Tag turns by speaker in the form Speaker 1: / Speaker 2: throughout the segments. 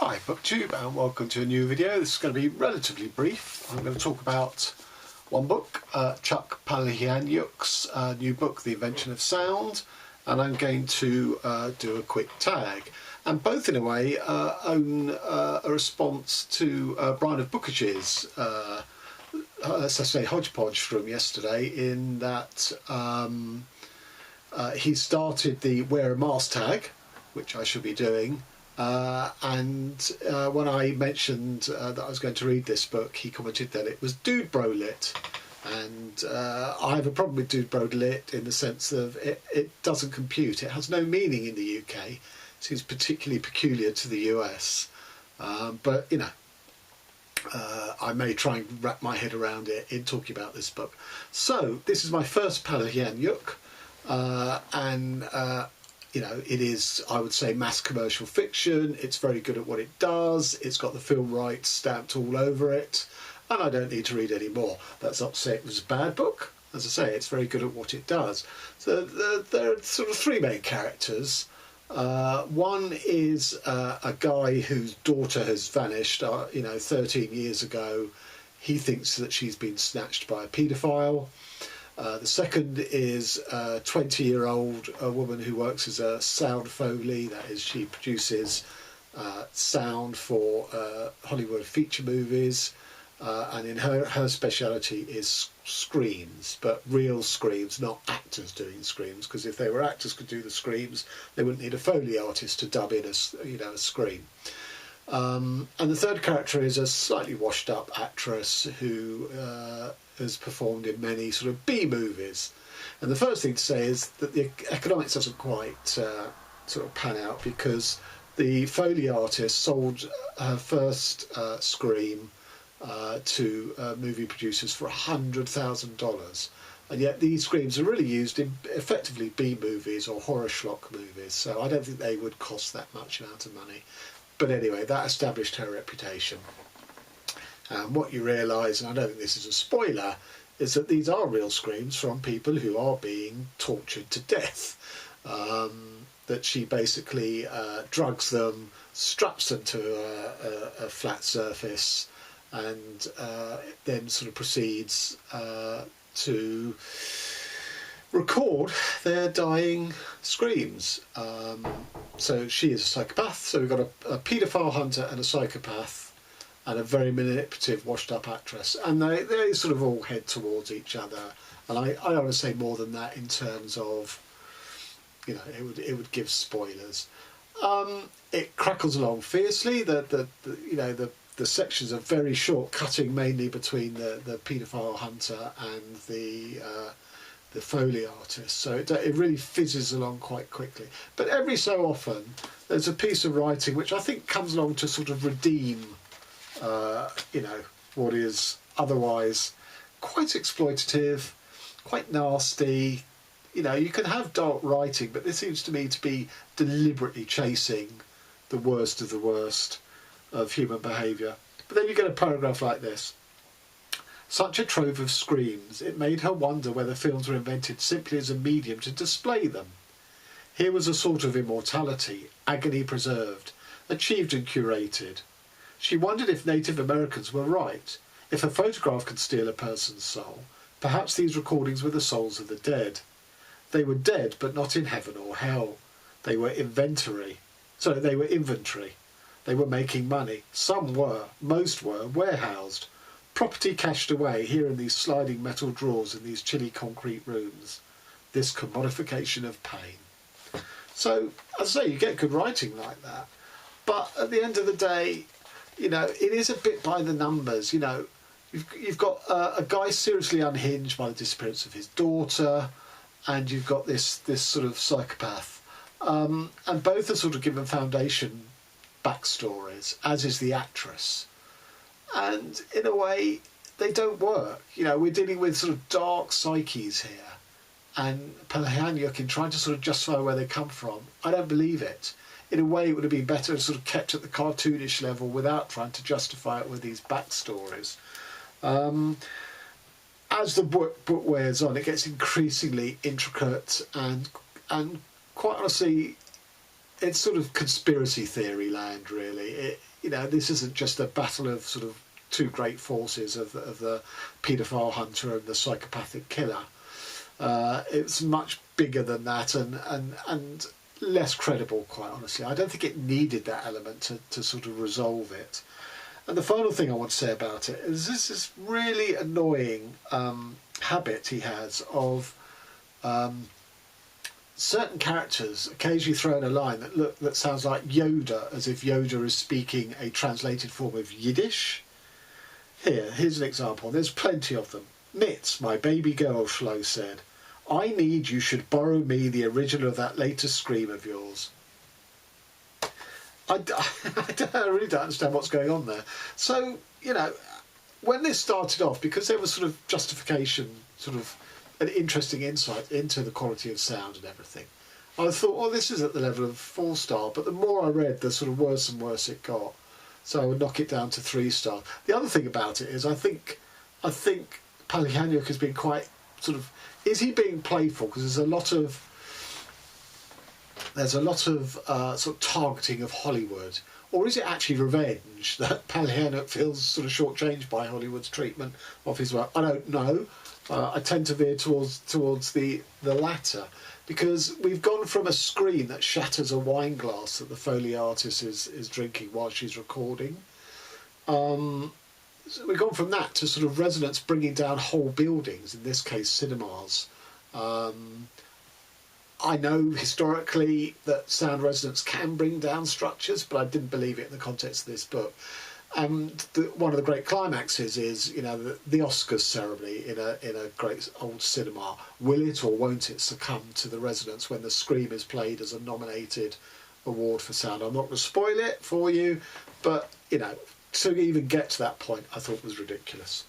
Speaker 1: Hi BookTube, and welcome to a new video. This is going to be relatively brief. I'm going to talk about one book, Chuck Palahniuk's new book, The Invention of Sound, and I'm going to do a quick tag. And both, in a way, own a response to Brian of Bookish's, let's say, hodgepodge from yesterday, in that he started the Wear a Mask tag, which I shall be doing. And when I mentioned that I was going to read this book, he commented that it was dude bro lit, and I have a problem with dude bro lit in the sense of it doesn't compute. It has no meaning in the UK. It seems particularly peculiar to the US, but you know, I may try and wrap my head around it in talking about this book. So this is my first Palhaniuk, and you know, it is, I would say, mass commercial fiction. It's very good at what it does. It's got the film rights stamped all over it, and I don't need to read any more. That's not to say it was a bad book. As I say, it's very good at what it does. So there are sort of three main characters. One is a guy whose daughter has vanished, 13 years ago. He thinks that she's been snatched by a paedophile. The second is a 20-year-old woman who works as a sound foley. That is, she produces sound for Hollywood feature movies, and in her speciality is screams, but real screams, not actors doing screams, because if they were actors could do the screams, they wouldn't need a Foley artist to dub in a scream. And the third character is a slightly washed-up actress who has performed in many sort of B movies. And the first thing to say is that the economics doesn't quite sort of pan out, because the Foley artist sold her first scream to movie producers for $100,000. And yet these screams are really used in effectively B movies or horror schlock movies, so I don't think they would cost that much amount of money. But anyway, that established her reputation. And what you realise, and I don't think this is a spoiler, is that these are real screams from people who are being tortured to death. That she basically drugs them, straps them to a flat surface, and then sort of proceeds to record their dying screams. So she is a psychopath, so we've got a paedophile hunter and a psychopath and a very manipulative washed-up actress, and they sort of all head towards each other. And I don't want to say more than that in terms of, you know, it would give spoilers. It crackles along fiercely. The sections are very short, cutting mainly between the paedophile hunter and the Foley artist, so it really fizzes along quite quickly. But every so often there's a piece of writing which I think comes along to sort of redeem what is otherwise quite exploitative, quite nasty. You know, you can have dark writing, but this seems to me to be deliberately chasing the worst of the worst of human behaviour. But then you get a paragraph like this. Such a trove of screams, it made her wonder whether films were invented simply as a medium to display them. Here was a sort of immortality, agony preserved, achieved and curated. She wondered if Native Americans were right. If a photograph could steal a person's soul, perhaps these recordings were the souls of the dead. They were dead, but not in heaven or hell. They were inventory. They were making money. Some were, most were, warehoused. Property cached away here in these sliding metal drawers in these chilly concrete rooms. This commodification of pain. So, as I say, you get good writing like that. But at the end of the day, you know, it is a bit by the numbers. You know, you've got a guy seriously unhinged by the disappearance of his daughter, and you've got this sort of psychopath. And both are sort of given foundation backstories, as is the actress. And in a way, they don't work. You know, we're dealing with sort of dark psyches here. And Palhaniuk, in trying to sort of justify where they come from, I don't believe it. In a way, it would have been better to sort of kept at the cartoonish level without trying to justify it with these backstories. As the book wears on, it gets increasingly intricate and quite honestly, it's sort of conspiracy theory land, really. you know, this isn't just a battle of sort of two great forces of the paedophile hunter and the psychopathic killer. It's much bigger than that, and less credible, quite honestly. I don't think it needed that element to sort of resolve it. And the final thing I want to say about it is this really annoying habit he has of certain characters occasionally throw in a line that sounds like Yoda, as if Yoda is speaking a translated form of Yiddish. Here's an example. There's plenty of them. Mitz, my baby girl, Schlo said, I need you should borrow me the original of that latest scream of yours. I really don't understand what's going on there. So, you know, when this started off, because there was sort of justification, sort of an interesting insight into the quality of sound and everything, I thought, well, this is at the level of 4-star, but the more I read, the sort of worse and worse it got. So I would knock it down to 3-star. The other thing about it is I think Palhaniuk has been quite sort of, is he being playful? Because there's a lot of sort of targeting of Hollywood, or is it actually revenge that Palhaniuk feels sort of shortchanged by Hollywood's treatment of his work? I don't know. I tend to veer towards the latter, because we've gone from a screen that shatters a wine glass that the Foley artist is drinking while she's recording. So we've gone from that to sort of resonance bringing down whole buildings, in this case cinemas. I know historically that sound resonance can bring down structures, but I didn't believe it in the context of this book. And one of the great climaxes is, you know, the Oscars ceremony in a great old cinema. Will it or won't it succumb to the resonance when the Scream is played as a nominated award for sound? I'm not going to spoil it for you, but, you know, to even get to that point, I thought was ridiculous.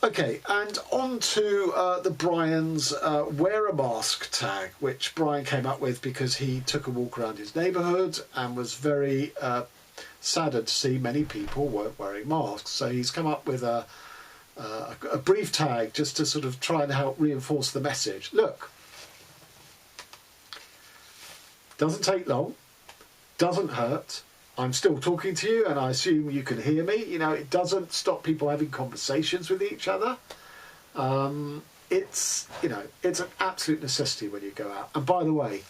Speaker 1: Okay, and on to the Brian's wear a mask tag, which Brian came up with because he took a walk around his neighbourhood and was very saddened to see many people weren't wearing masks. So he's come up with a brief tag just to sort of try and help reinforce the message. Look, doesn't take long, doesn't hurt. I'm still talking to you and I assume you can hear me. You know, it doesn't stop people having conversations with each other. It's, you know, it's an absolute necessity when you go out. And by the way,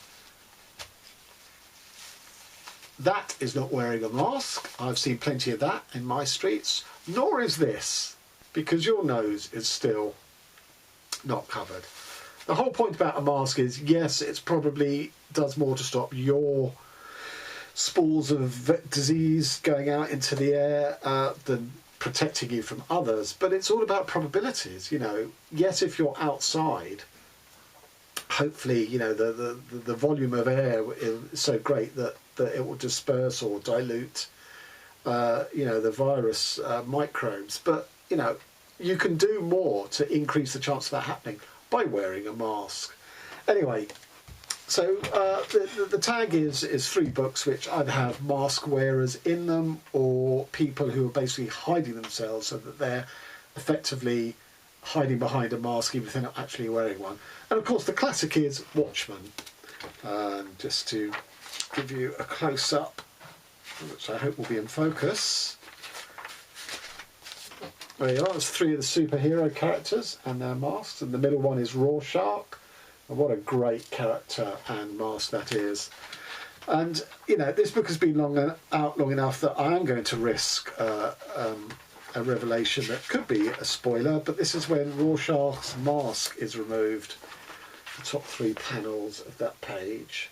Speaker 1: that is not wearing a mask. I've seen plenty of that in my streets. Nor is this, because your nose is still not covered. The whole point about a mask is, yes, it's probably does more to stop your spores of disease going out into the air than protecting you from others, but it's all about probabilities. You know, yes, if you're outside, hopefully, you know, the volume of air is so great that it will disperse or dilute you know, the virus microbes, but you know, you can do more to increase the chance of that happening by wearing a mask. Anyway, so the tag is 3 books which either have mask wearers in them or people who are basically hiding themselves so that they're effectively hiding behind a mask even if they're not actually wearing one. And of course the classic is Watchmen. Just to give you a close-up, which I hope will be in focus. There you are, there's 3 of the superhero characters and their masks, and the middle one is Rorschach. And what a great character and mask that is. And, you know, this book has been out long enough that I am going to risk a revelation that could be a spoiler, but this is when Rorschach's mask is removed. The top 3 panels of that page.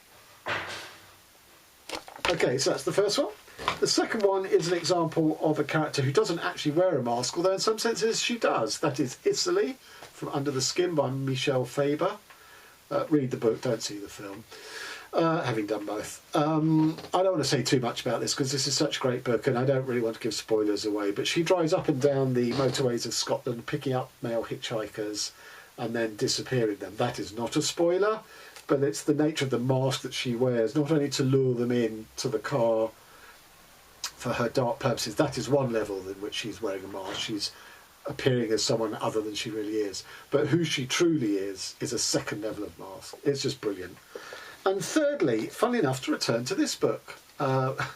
Speaker 1: Okay, so that's the first one. The second one is an example of a character who doesn't actually wear a mask, although in some senses she does. That is Italy, from Under the Skin by Michel Faber. Read the book, don't see the film, having done both. I don't want to say too much about this because this is such a great book and I don't really want to give spoilers away, but she drives up and down the motorways of Scotland picking up male hitchhikers and then disappearing them. That is not a spoiler, but it's the nature of the mask that she wears, not only to lure them in to the car for her dark purposes. That is one level in which she's wearing a mask. She's appearing as someone other than she really is. But who she truly is a second level of mask. It's just brilliant. And thirdly, funnily enough, to return to this book, the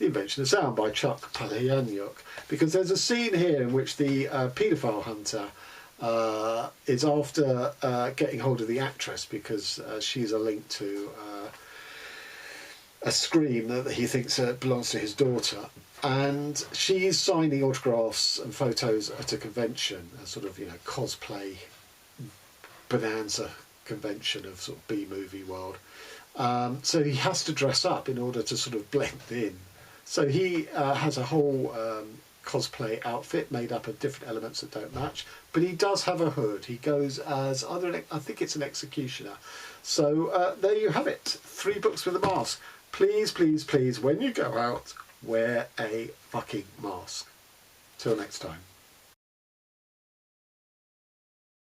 Speaker 1: The Invention of Sound by Chuck Palhaniuk, because there's a scene here in which the paedophile hunter is after getting hold of the actress because she's a link to a scream that he thinks belongs to his daughter, and she's signing autographs and photos at a convention, a sort of, you know, cosplay bonanza convention of sort of B-movie world. So he has to dress up in order to sort of blend in. So he has a whole cosplay outfit made up of different elements that don't match, but he does have a hood. He goes as either I think it's an executioner. So there you have it, 3 books with a mask. Please, please, please, when you go out, wear a fucking mask. Till next time.